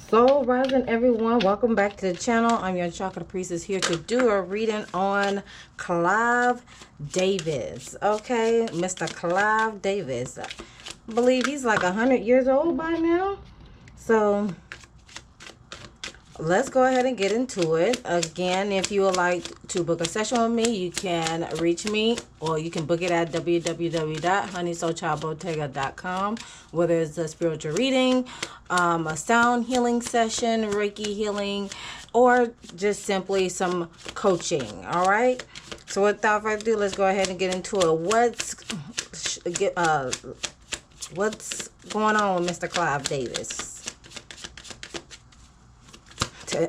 Soul Rising, everyone. Welcome back to the channel. I'm your Chakra Priestess here to do a reading on Clive Davis. Okay, Mr. Clive Davis. I believe he's like 100 years old by now. So let's go ahead and get into it. Again, if you would like to book a session with me, you can reach me, or you can book it at www.honeysoulchildbottega.com. Whether it's a spiritual reading, a sound healing session, Reiki healing, or just simply some coaching. All right. So without further ado, let's go ahead and get into it. What's going on with Mr. Clive Davis?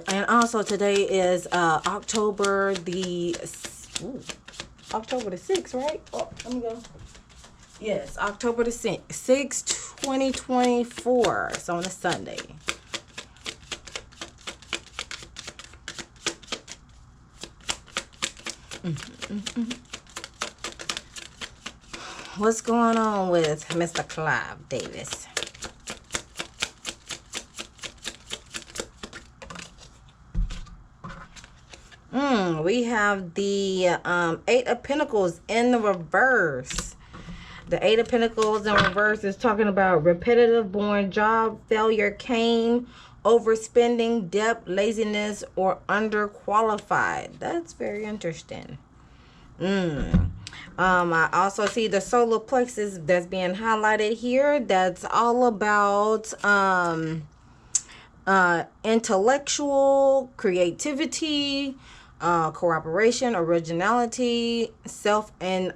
And also today is October the 6th, right? Oh, let me go. Yes, October the 6th, 2024. It's on a Sunday. What's going on with Mr. Clive Davis? We have the Eight of Pentacles in the reverse. The Eight of Pentacles in reverse is talking about repetitive, boring job, failure, cane, overspending, debt, laziness, or underqualified. That's very interesting. I also see the solar plexus that's being highlighted here. That's all about intellectual creativity, cooperation, originality, self, and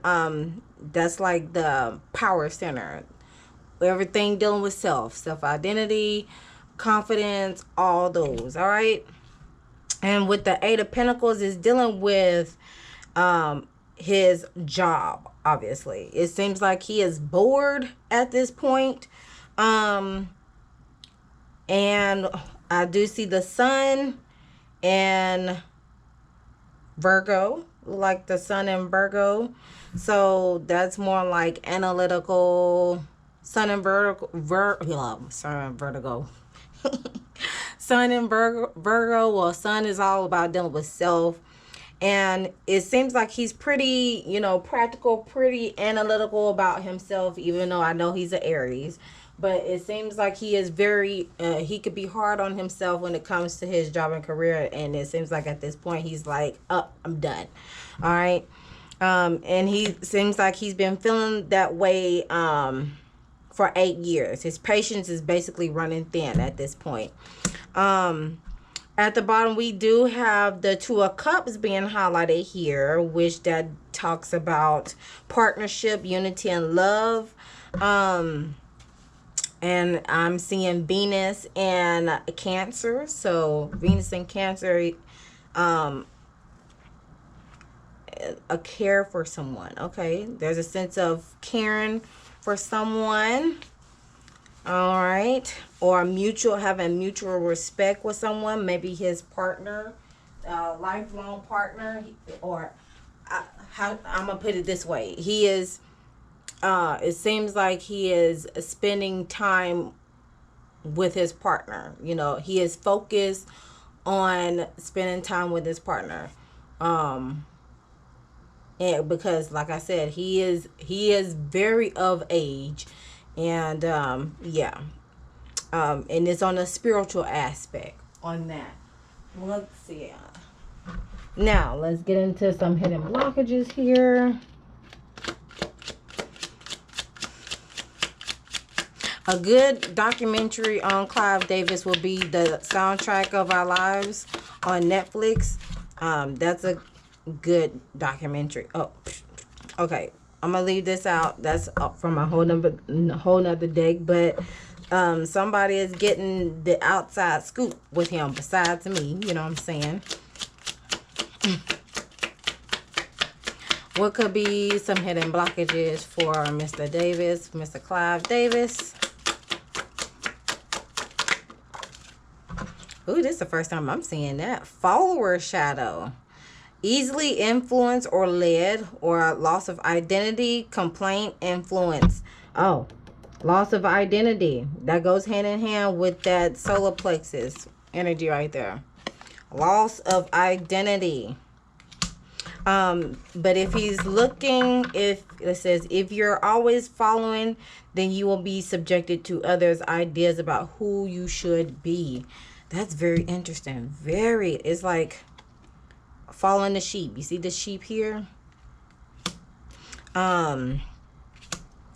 that's like the power center. Everything dealing with self-identity, confidence, all those. All right. And with the Eight of Pentacles is dealing with his job. Obviously, it seems like he is bored at this point. And I do see the sun and Virgo, like the sun in Virgo. So that's more like analytical. Sun in Virgo. Sun in Virgo. Well, sun is all about dealing with self. And it seems like he's pretty, practical, pretty analytical about himself, even though I know he's an Aries. But it seems like he is very, he could be hard on himself when it comes to his job and career. And it seems like at this point, he's like, oh, I'm done. All right. And he seems like he's been feeling that way for 8 years. His patience is basically running thin at this point. At the bottom, we do have the Two of Cups being highlighted here, which that talks about partnership, unity, and love. And I'm seeing Venus and Cancer. So Venus and Cancer, a care for someone. Okay. There's a sense of caring for someone. All right. Or having mutual respect with someone. Maybe his partner, lifelong partner. Or I'm going to put it this way. He is... it seems like he is spending time with his partner. He is focused on spending time with his partner. And because, like I said, he is very of age, and yeah. And it's on a spiritual aspect on that. Let's see. Now let's get into some hidden blockages here. A good documentary on Clive Davis will be The Soundtrack of Our Lives on Netflix. That's a good documentary. Oh, okay. I'm going to leave this out. That's from a whole nother deck. But somebody is getting the outside scoop with him besides me. You know what I'm saying? What could be some hidden blockages for Mr. Davis, Mr. Clive Davis? Ooh, this is the first time I'm seeing that. Follower shadow. Easily influenced or led, or loss of identity, complaint, influence. Oh, Loss of identity. That goes hand in hand with that solar plexus energy right there. Loss of identity. But if he's looking, if it says, if you're always following, then you will be subjected to others' ideas about who you should be. That's very interesting. Very, it's like following the sheep. You see the sheep here?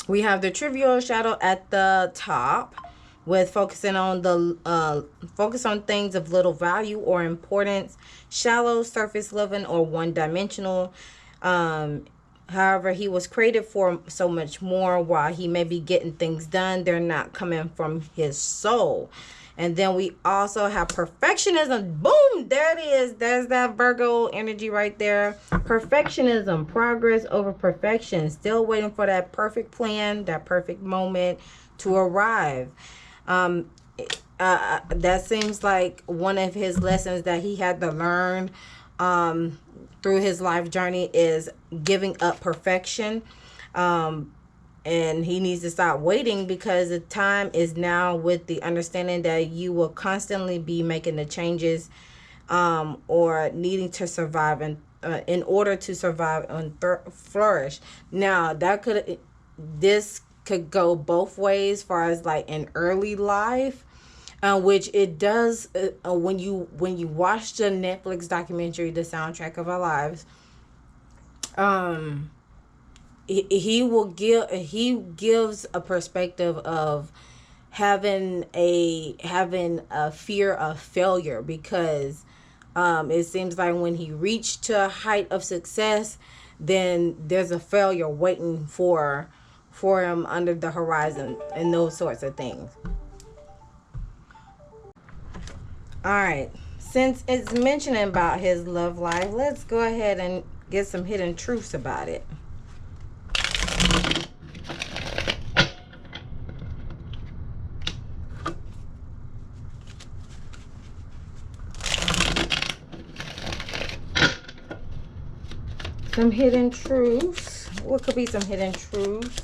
We have the trivial shadow at the top, with focusing on the focus on things of little value or importance, shallow, surface living, or one-dimensional. However, he was created for so much more. While he may be getting things done, they're not coming from his soul. And then we also have perfectionism. Boom, there it is. There's that Virgo energy right there. Perfectionism, progress over perfection. Still waiting for that perfect plan, that perfect moment to arrive. That seems like one of his lessons that he had to learn through his life journey is giving up perfection. And he needs to stop waiting, because the time is now, with the understanding that you will constantly be making the changes or needing to survive and in order to survive and flourish. Now, this could go both ways, as far as like in early life, which it does when you watch the Netflix documentary, The Soundtrack of Our Lives. He gives a perspective of having a fear of failure, because it seems like when he reached to a height of success, then there's a failure waiting for him under the horizon, and those sorts of things. All right, since it's mentioning about his love life, let's go ahead and get some hidden truths about it. Some hidden truths. What could be some hidden truths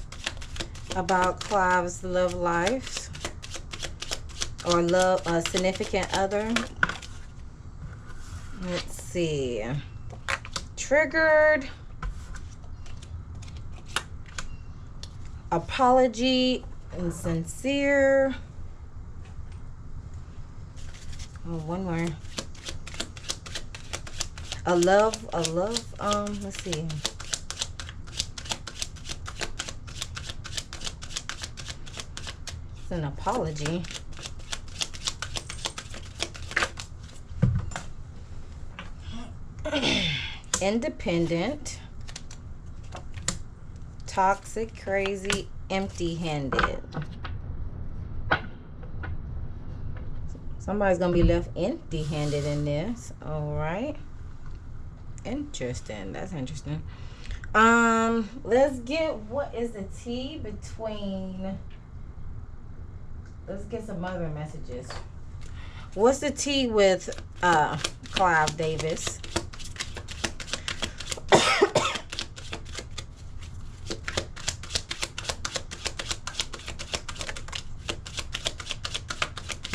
about Clive's love life or love a significant other? Let's see. Triggered. Apology and sincere. Oh, one more. A love, let's see. It's an apology. Independent. Toxic, crazy, empty-handed. Somebody's gonna be left empty-handed in this. All right. Interesting. That's interesting. Let's get, what is the T between, let's get some other messages. What's the T with Clive Davis?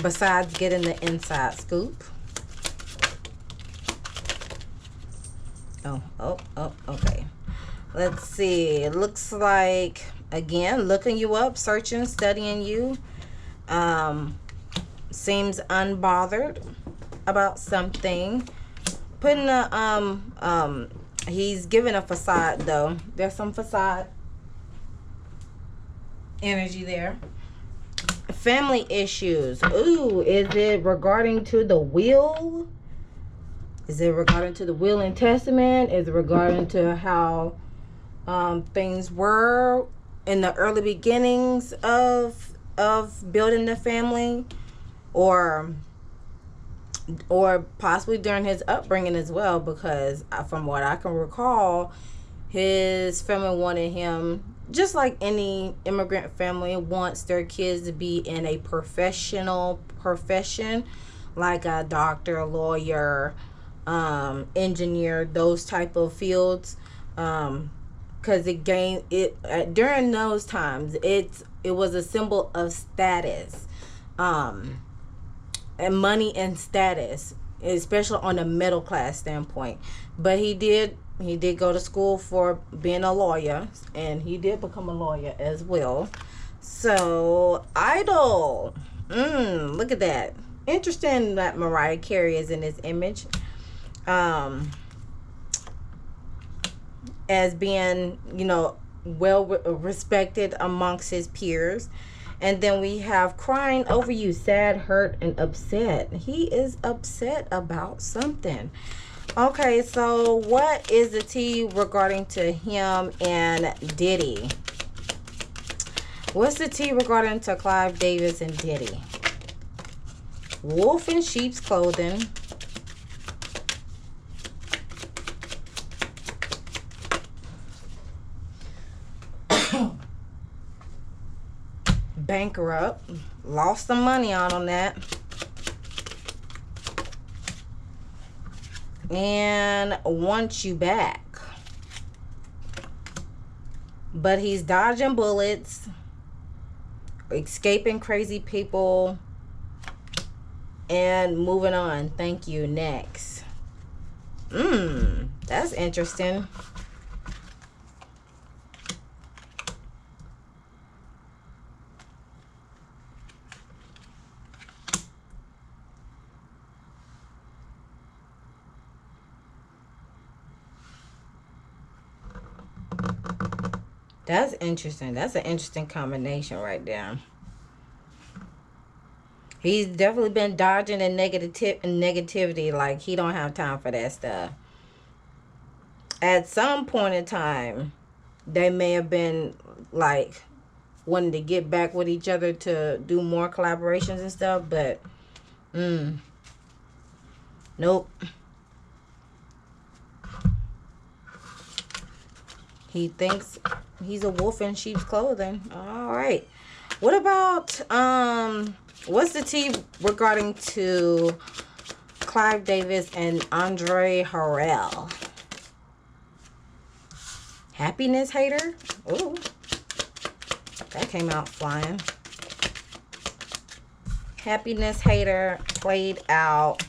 Besides getting the inside scoop. Oh, okay. Let's see. It looks like, again, looking you up, searching, studying you. Seems unbothered about something. Putting a, he's giving a facade, though. There's some facade energy there. Family issues. Ooh, is it regarding to the will? Is it regarding to the will and testament? Is it regarding to how things were in the early beginnings of building the family, or possibly during his upbringing as well? Because from what I can recall, his family wanted him, just like any immigrant family, wants their kids to be in a professional profession, like a doctor, lawyer, engineer, those type of fields, because during those times, it's it was a symbol of status, and money and status, especially on a middle class standpoint. But he did go to school for being a lawyer, and he did become a lawyer as well. So idol, look at that. Interesting that Mariah Carey is in this image, as being, well respected amongst his peers. And then we have crying over you, sad, hurt, and upset. He is upset about something. Okay, so what is the tea regarding to him and Diddy? What's the tea regarding to Clive Davis and Diddy? Wolf in sheep's clothing. Bankrupt. Lost some money on that. And wants you back. But he's dodging bullets, escaping crazy people, and moving on. Thank you. Next. That's interesting. That's interesting. That's an interesting combination right there. He's definitely been dodging the negativity. Like, he don't have time for that stuff. At some point in time, they may have been like wanting to get back with each other to do more collaborations and stuff, but nope. He thinks he's a wolf in sheep's clothing. All right. What about what's the tea regarding to Clive Davis and Andre Harrell? Happiness hater? Ooh. That came out flying. Happiness hater played out.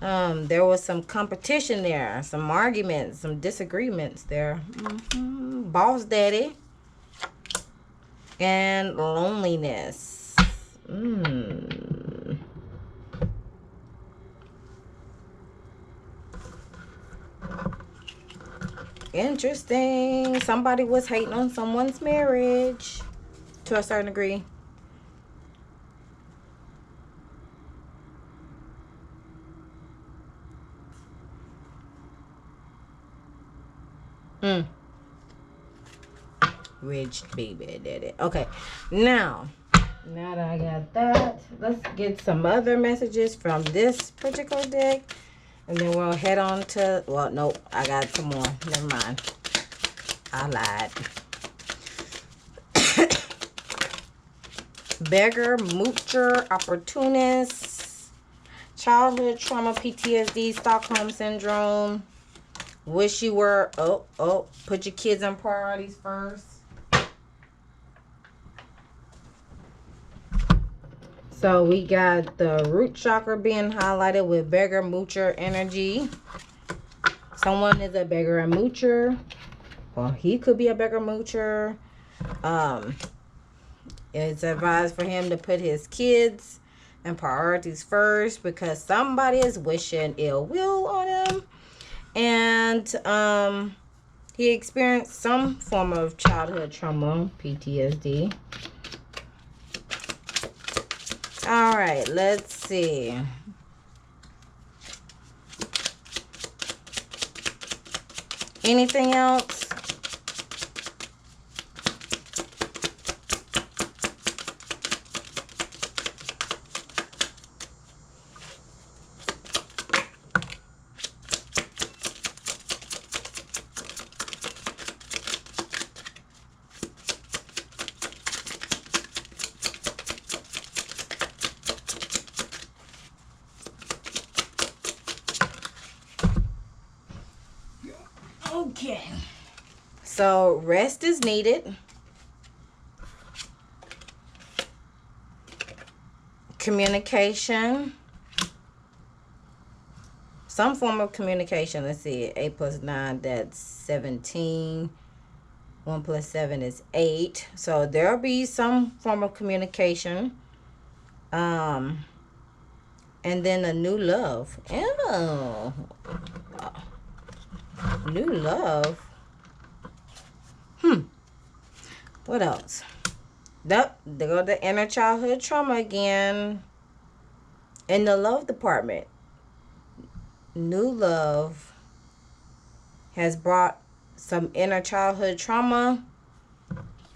There was some competition there, some arguments, some disagreements there. Boss daddy and loneliness. Interesting. Somebody was hating on someone's marriage to a certain degree. Rich baby daddy. Okay, now that I got that, let's get some other messages from this particular deck, and then we'll head on to, well, nope, I got some more. Never mind, I lied. Beggar, moocher, opportunist, childhood trauma, PTSD, Stockholm syndrome. Wish you were, put your kids on priorities first. So we got the root chakra being highlighted with beggar, moocher energy. Someone is a beggar and moocher. Well, he could be a beggar moocher. It's advised for him to put his kids and priorities first, because somebody is wishing ill will on him. And he experienced some form of childhood trauma, PTSD. All right, let's see. Anything else? Okay, so rest is needed. Communication. Some form of communication. Let's see. 8 plus 9, that's 17. 1 plus 7 is 8. So there'll be some form of communication. And then a new love. Oh. New love. What else? There go the inner childhood trauma again. In the love department. New love has brought some inner childhood trauma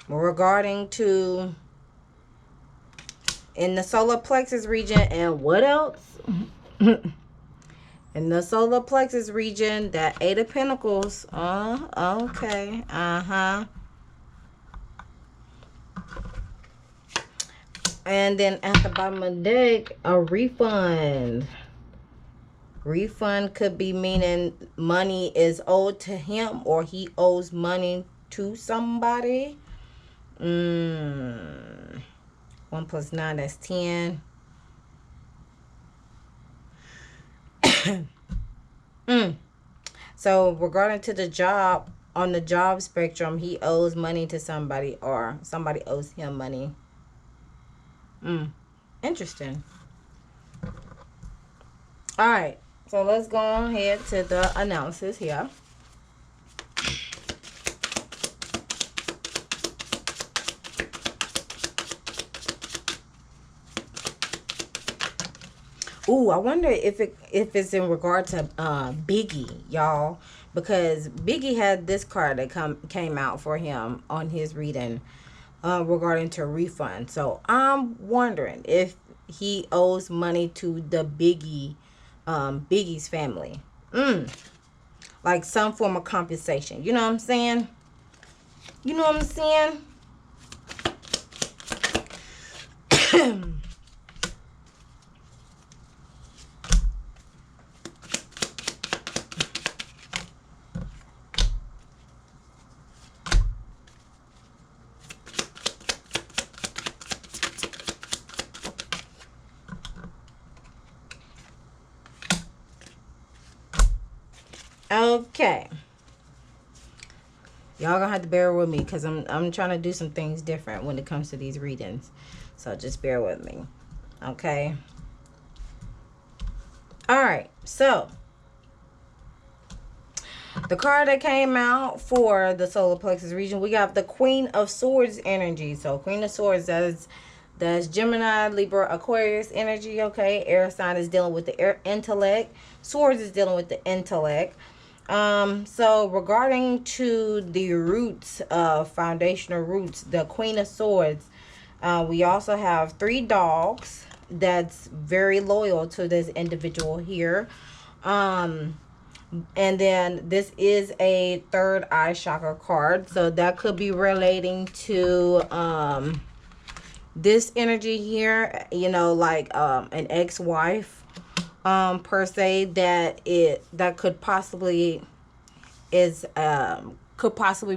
regarding to in the solar plexus region. And what else? In the solar plexus region, that 8 of Pentacles. Okay. And then at the bottom of the deck, a refund. Refund could be meaning money is owed to him, or he owes money to somebody. 1 plus 9, that's 10. So regarding to the job, on the job spectrum, he owes money to somebody, or somebody owes him money. Interesting. All right. So let's go ahead to the analysis here. Ooh, I wonder if it's in regard to Biggie, y'all, because Biggie had this card that came out for him on his reading regarding to refund. So I'm wondering if he owes money to the Biggie's family. Like some form of compensation. You know what I'm saying? You know what I'm saying? Okay. Y'all gonna have to bear with me because I'm trying to do some things different when it comes to these readings. So just bear with me. Okay. Alright, so the card that came out for the solar plexus region, we got the Queen of Swords energy. So Queen of Swords, that's Gemini, Libra, Aquarius energy. Okay, air sign is dealing with the air intellect. Swords is dealing with the intellect. So regarding to the roots, foundational roots, the Queen of Swords, we also have 3 dogs that's very loyal to this individual here. And then this is a third eye chakra card. So that could be relating to this energy here, you know, like an ex-wife per se, that could possibly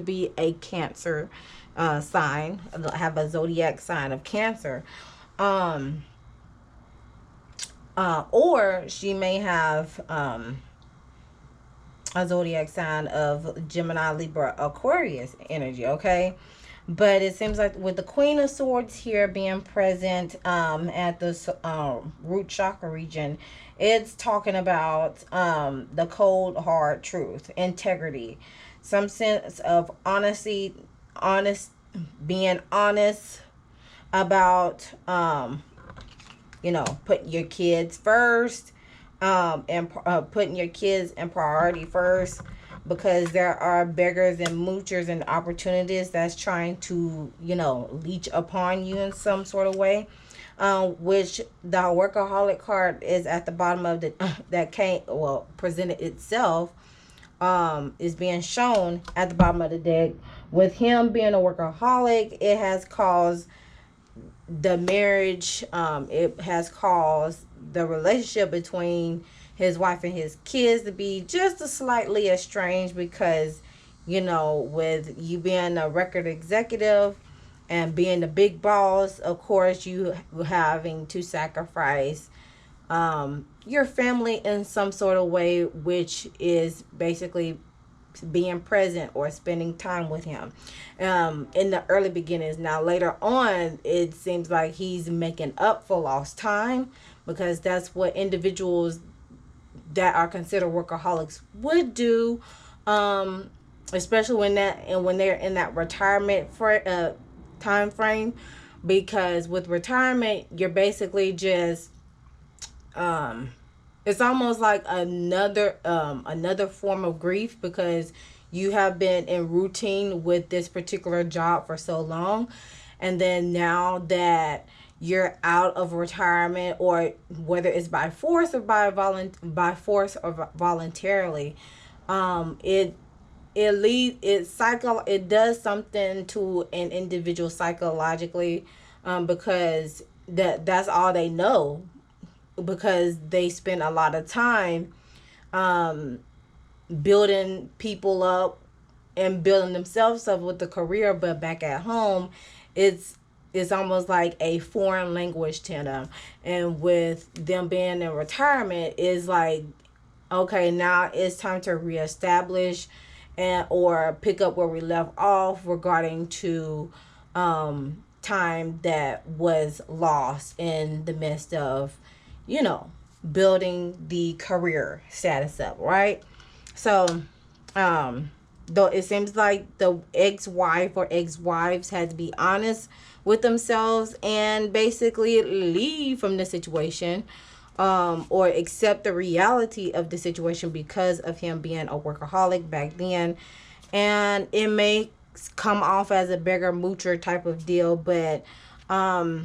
be a Cancer sign, have a zodiac sign of Cancer. Or she may have a zodiac sign of Gemini, Libra, Aquarius energy, okay? But it seems like with the Queen of Swords here being present at the root chakra region, it's talking about the cold, hard truth, integrity, some sense of honesty, being honest about, you know, putting your kids first, and putting your kids in priority first, because there are beggars and moochers and opportunities that's trying to, you know, leech upon you in some sort of way, which the workaholic card is at the bottom of the presented itself, is being shown at the bottom of the deck. With him being a workaholic, it has caused the marriage, it has caused the relationship between his wife and his kids to be just a slightly estranged, because, you know, with you being a record executive, and being the big boss, of course, you having to sacrifice your family in some sort of way, which is basically being present or spending time with him in the early beginnings. Now, later on, it seems like he's making up for lost time, because that's what individuals that are considered workaholics would do, especially when they're in that retirement time frame. Because with retirement, you're basically just it's almost like another form of grief, because you have been in routine with this particular job for so long, and then now that you're out of retirement, or whether it's by force or voluntarily, it it does something to an individual psychologically, because that's all they know, because they spend a lot of time um, building people up and building themselves up with the career, but back at home, it's it's almost like a foreign language to them. And with them being in retirement, is like, okay, now it's time to reestablish and or pick up where we left off regarding to time that was lost in the midst of, you know, building the career status up, right? So, though it seems like the ex-wife or ex-wives had to be honest with themselves and basically leave from the situation, or accept the reality of the situation because of him being a workaholic back then. And it may come off as a beggar moocher type of deal, but the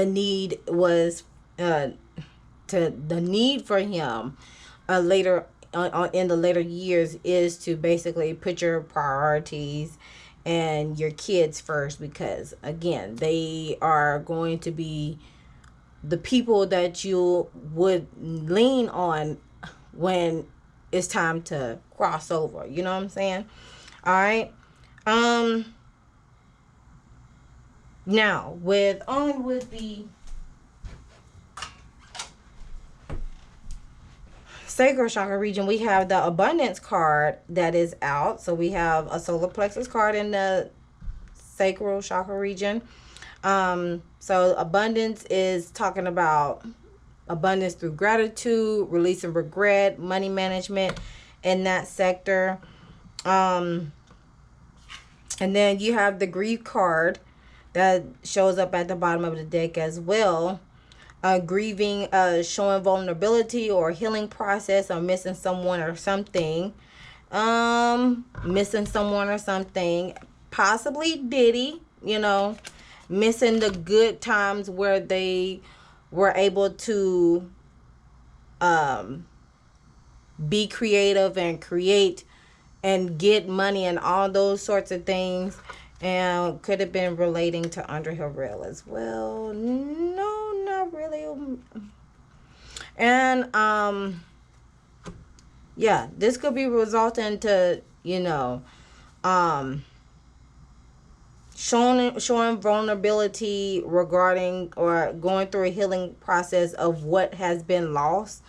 need was the need for him later in the later years is to basically put your priorities and your kids first, because again, they are going to be the people that you would lean on when it's time to cross over. You know what I'm saying? All right. Now with the sacral chakra region, we have the abundance card that is out. So we have a solar plexus card in the sacral chakra region. So abundance is talking about abundance through gratitude, releasing regret, money management in that sector. And then you have the grief card that shows up at the bottom of the deck as well. Grieving, showing vulnerability or healing process, or missing someone or something. Missing someone or something. Possibly Diddy, missing the good times where they were able to be creative and create and get money and all those sorts of things. And could have been relating to Underhill Rail as well. No, not really. And yeah, this could be resulting to, showing vulnerability regarding or going through a healing process of what has been lost,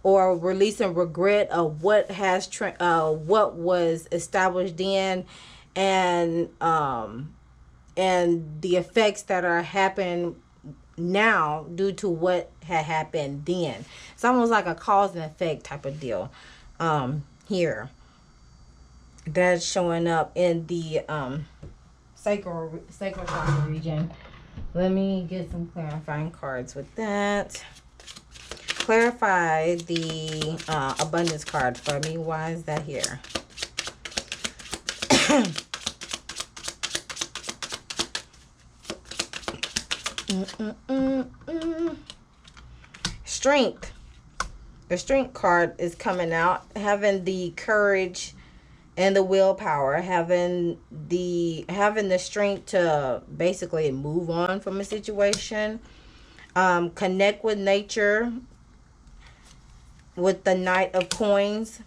or releasing regret of what what was established then, and the effects that are happening now due to what had happened then. It's almost like a cause and effect type of deal here that's showing up in the sacral chakra region. Let me get some clarifying cards with that. Clarify the abundance card for me. Why is that here? Strength. The strength card is coming out, having the courage and the willpower, having the strength to basically move on from a situation, connect with nature with the Knight of Coins,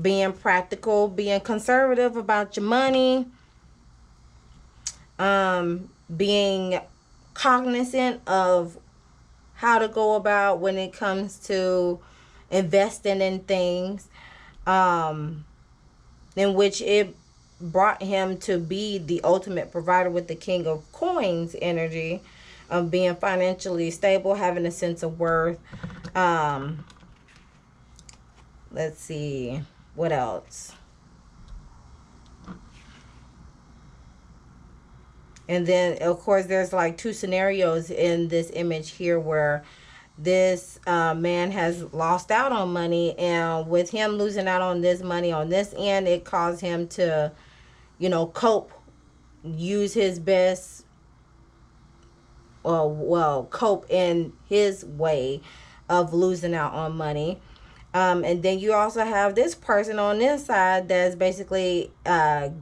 being practical, being conservative about your money, being cognizant of how to go about when it comes to investing in things, in which it brought him to be the ultimate provider with the King of Coins energy of being financially stable, having a sense of worth. Let's see, what else? And then, of course, there's like two scenarios in this image here where this man has lost out on money, and with him losing out on this money on this end, it caused him to, cope, use his best, cope in his way of losing out on money. And then you also have this person on this side that's basically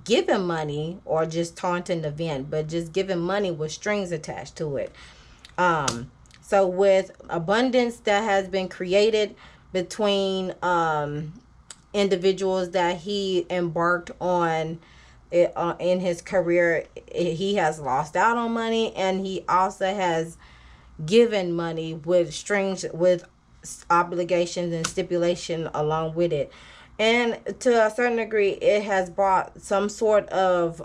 giving money or just taunting the vent, but just giving money with strings attached to it. So with abundance that has been created between individuals that he embarked on in his career, he has lost out on money, and he also has given money with strings, with obligations and stipulation along with it. And to a certain degree, it has brought some sort of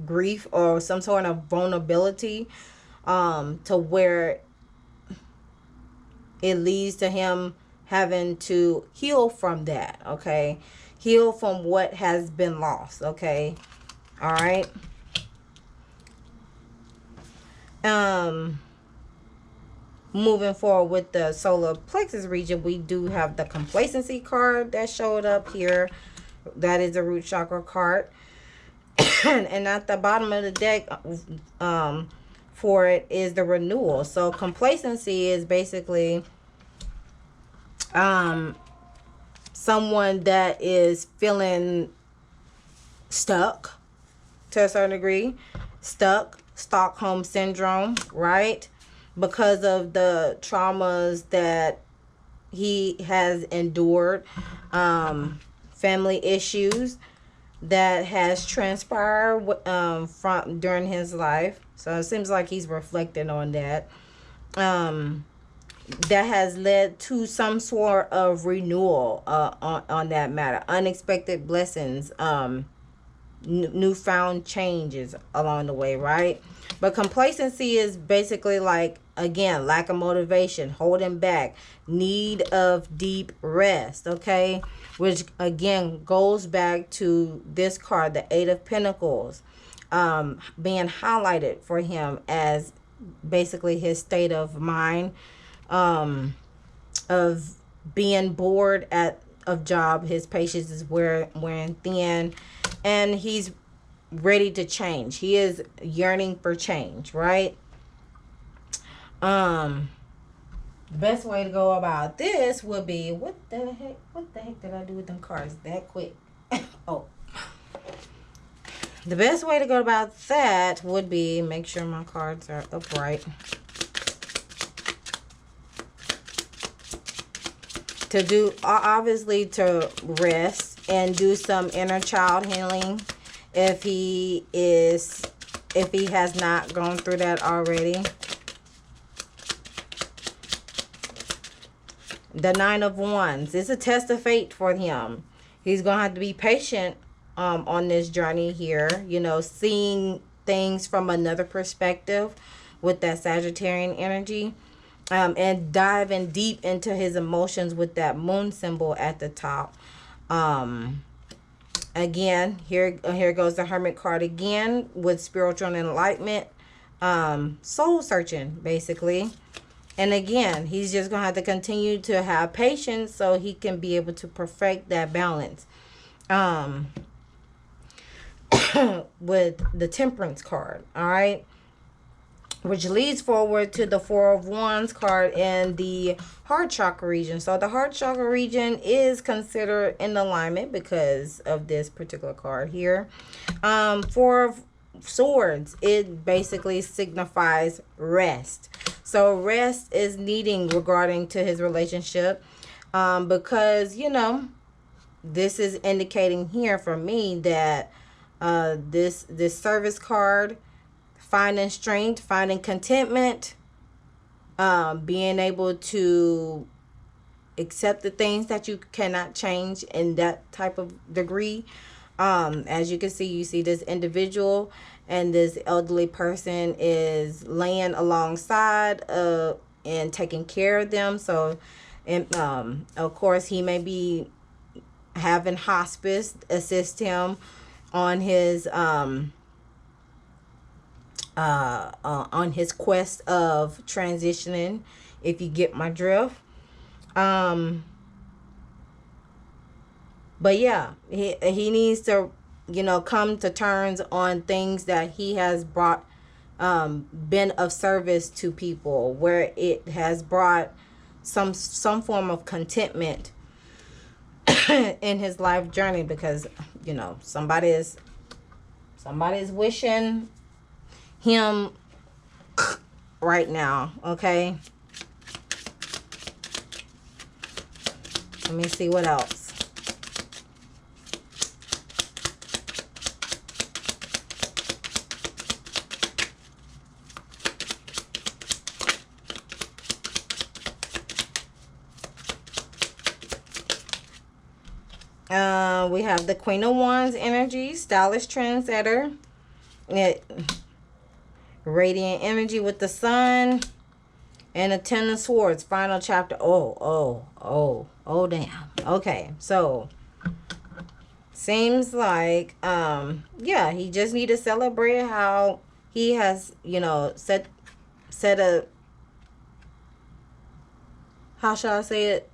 grief or some sort of vulnerability, to where it leads to him having to heal from that. Okay, heal from what has been lost. Okay, all right. Moving forward with the solar plexus region, we do have the complacency card that showed up here. That is a root chakra card. And at the bottom of the deck, for it is the renewal. So complacency is basically someone that is feeling stuck to a certain degree, Stockholm syndrome, right? Because of the traumas that he has endured, family issues that has transpired from during his life. So it seems like he's reflecting on that. That has led to some sort of renewal on that matter. Unexpected blessings, newfound changes along the way, right? But complacency is basically like, again, lack of motivation, holding back, need of deep rest, okay? Which again goes back to this card, the Eight of Pentacles, being highlighted for him as basically his state of mind, of being bored of job. His patience is wearing thin, and he's ready to change. He is yearning for change, right? Best way to go about this would be, what the heck did I do with them cards that quick? Oh, the best way to go about that would be, make sure my cards are upright, to do, obviously, to rest and do some inner child healing if he has not gone through that already. The Nine of Wands is a test of fate for him. He's going to have to be patient on this journey here, seeing things from another perspective with that Sagittarian energy, and diving deep into his emotions with that moon symbol at the top. Again, here goes the Hermit card again with spiritual enlightenment, soul searching, basically. And again, he's just going to have to continue to have patience so he can be able to perfect that balance. With the Temperance card, all right? Which leads forward to the Four of Wands card in the heart chakra region. So the heart chakra region is considered in alignment because of this particular card here. Four of Swords, it basically signifies rest. So rest is needing regarding to his relationship, because this is indicating here for me that this service card, finding strength, finding contentment, being able to accept the things that you cannot change in that type of degree. As you can see, you see this individual and this elderly person is laying alongside and taking care of them. So, and of course, he may be having hospice assist him on his quest of transitioning, if you get my drift. But yeah, he needs to, come to terms on things that he has brought, been of service to people, where it has brought some form of contentment in his life journey, because somebody is wishing him right now. Okay, let me see what else. We have the Queen of Wands energy, stylish trendsetter, radiant energy with the sun, and a Ten of Swords, final chapter. Oh, damn. Okay, so seems like yeah, he just need to celebrate how he has set a, how shall I say it,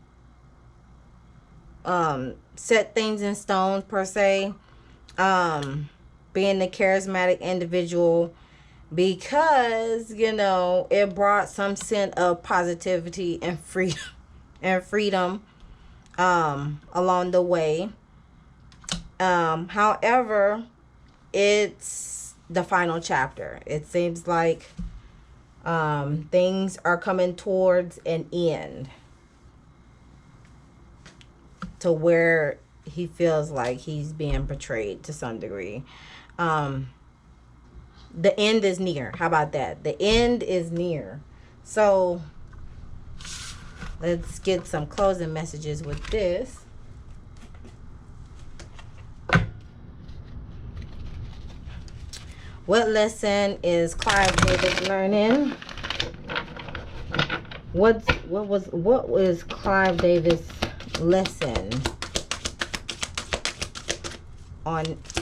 set things in stone per se, being the charismatic individual, because it brought some sense of positivity and freedom along the way. However, it's the final chapter. It seems like things are coming towards an end, to where he feels like he's being betrayed to some degree. The end is near. How about that? The end is near. So let's get some closing messages with this. What lesson is Clive Davis learning? What was Clive Davis' lesson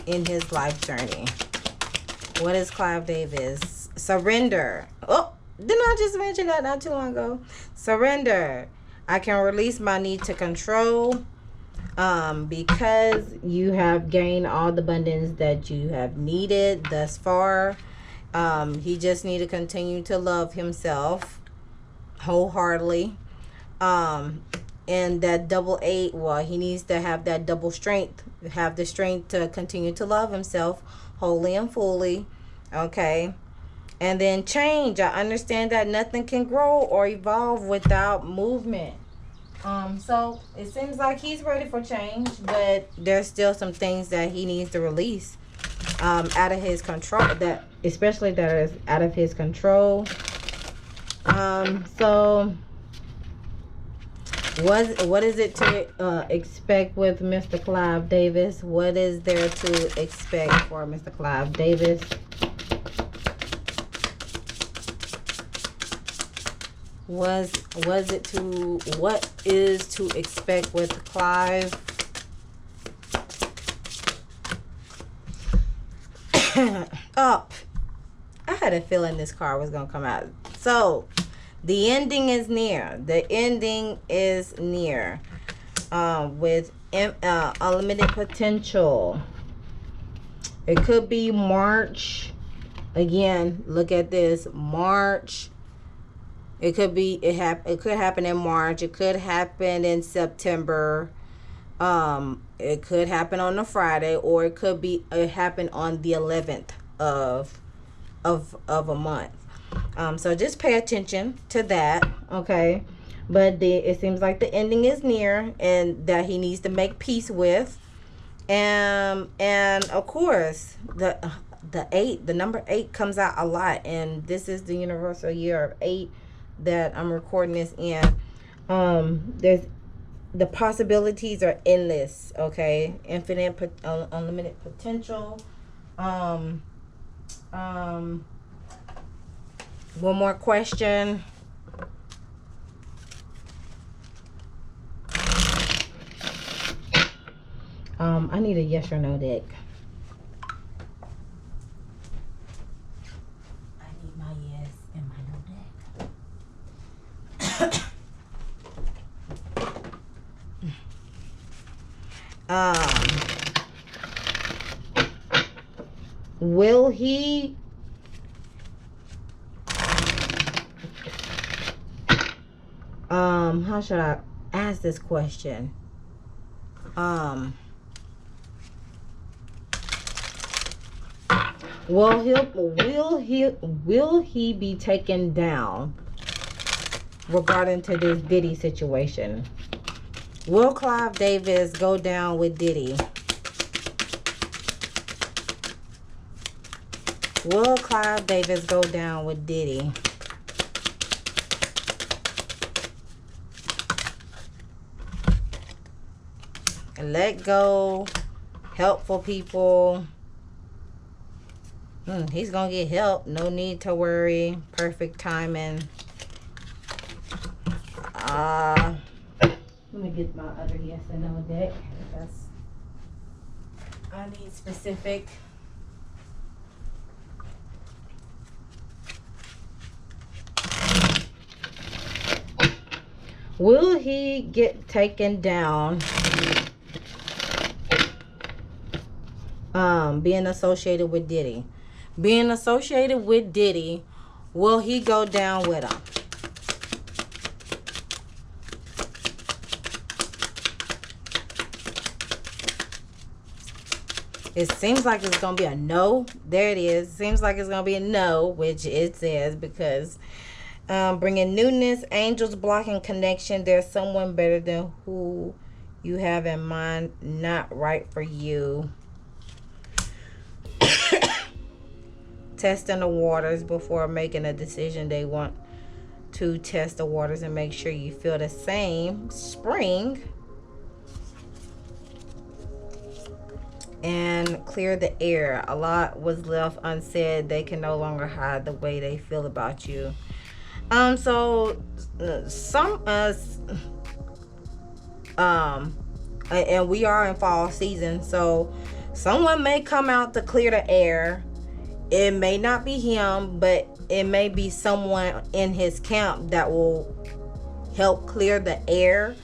in his life journey? What is Clive Davis? Surrender. Oh, didn't I just mention that not too long ago? Surrender. I can release my need to control, because you have gained all the abundance that you have needed thus far. He just need to continue to love himself wholeheartedly. And that double 8, well, he needs to have that double strength, have the strength to continue to love himself wholly and fully. Okay. And then change. I understand that nothing can grow or evolve without movement. So it seems like he's ready for change, but there's still some things that he needs to release out of his control, that especially that is out of his control. So what is it to expect with Mr. Clive Davis? What is there to expect for Mr. Clive Davis? What is to expect with Clive? Up. I had a feeling this card was gonna come out. So the ending is near. The ending is near. With unlimited potential. It could be March. Again, look at this. March. It could be it could happen in March. It could happen in September. It could happen on a Friday, or it could be happen on the 11th of a month. So just pay attention to that, okay? but it seems like the ending is near, and that he needs to make peace with. And of course, the number 8 comes out a lot, and this is the universal year of 8 that I'm recording this in. There's the possibilities are endless. Okay, infinite, unlimited potential. One more question. I need a yes or no deck. I need my yes and my no deck. Will he how should I ask this question? Will he be taken down regarding to this Diddy situation? Will Clive Davis go down with Diddy? Will Clive Davis go down with Diddy? And let go. Helpful people. He's gonna get help. No need to worry. Perfect timing. Let me get my other yes and no deck. I need specific. Will he get taken down? Being associated with Diddy. Being associated with Diddy, will he go down with him? It seems like it's going to be a no. There it is. Seems like it's going to be a no, which it says, because bringing newness, angels blocking connection. There's someone better than who you have in mind, not right for you. Testing the waters before making a decision. They want to test the waters and make sure you feel the same. Spring. And clear the air. A lot was left unsaid. They can no longer hide the way they feel about you. So and we are in fall season, so someone may come out to clear the air. It may not be him, but it may be someone in his camp that will help clear the air.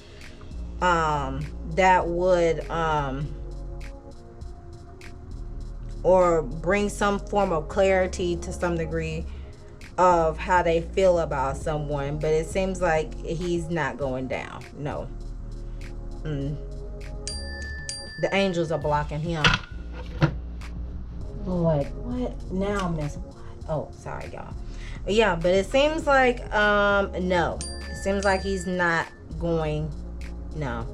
That would or bring some form of clarity to some degree of how they feel about someone. But it seems like he's not going down. No. The angels are blocking him. Lord, what now, Miss What? Oh, sorry, y'all. Yeah, but it seems like no. It seems like he's not going. No.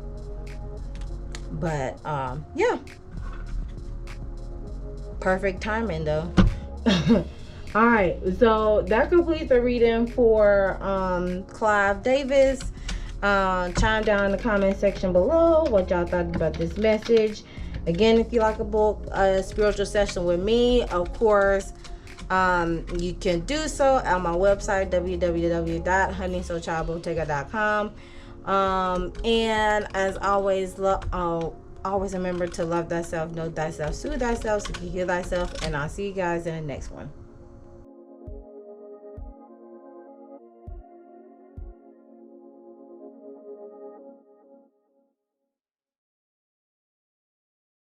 But yeah. Perfect timing though. All right, so that completes the reading for Clive Davis. Chime down in the comment section below what y'all thought about this message. Again, if you like a book, a spiritual session with me, of course, you can do so at my website, www.honeysoulchildbottega.com. And as always, always remember to love thyself, know thyself, soothe thyself, so you heal thyself. And I'll see you guys in the next one.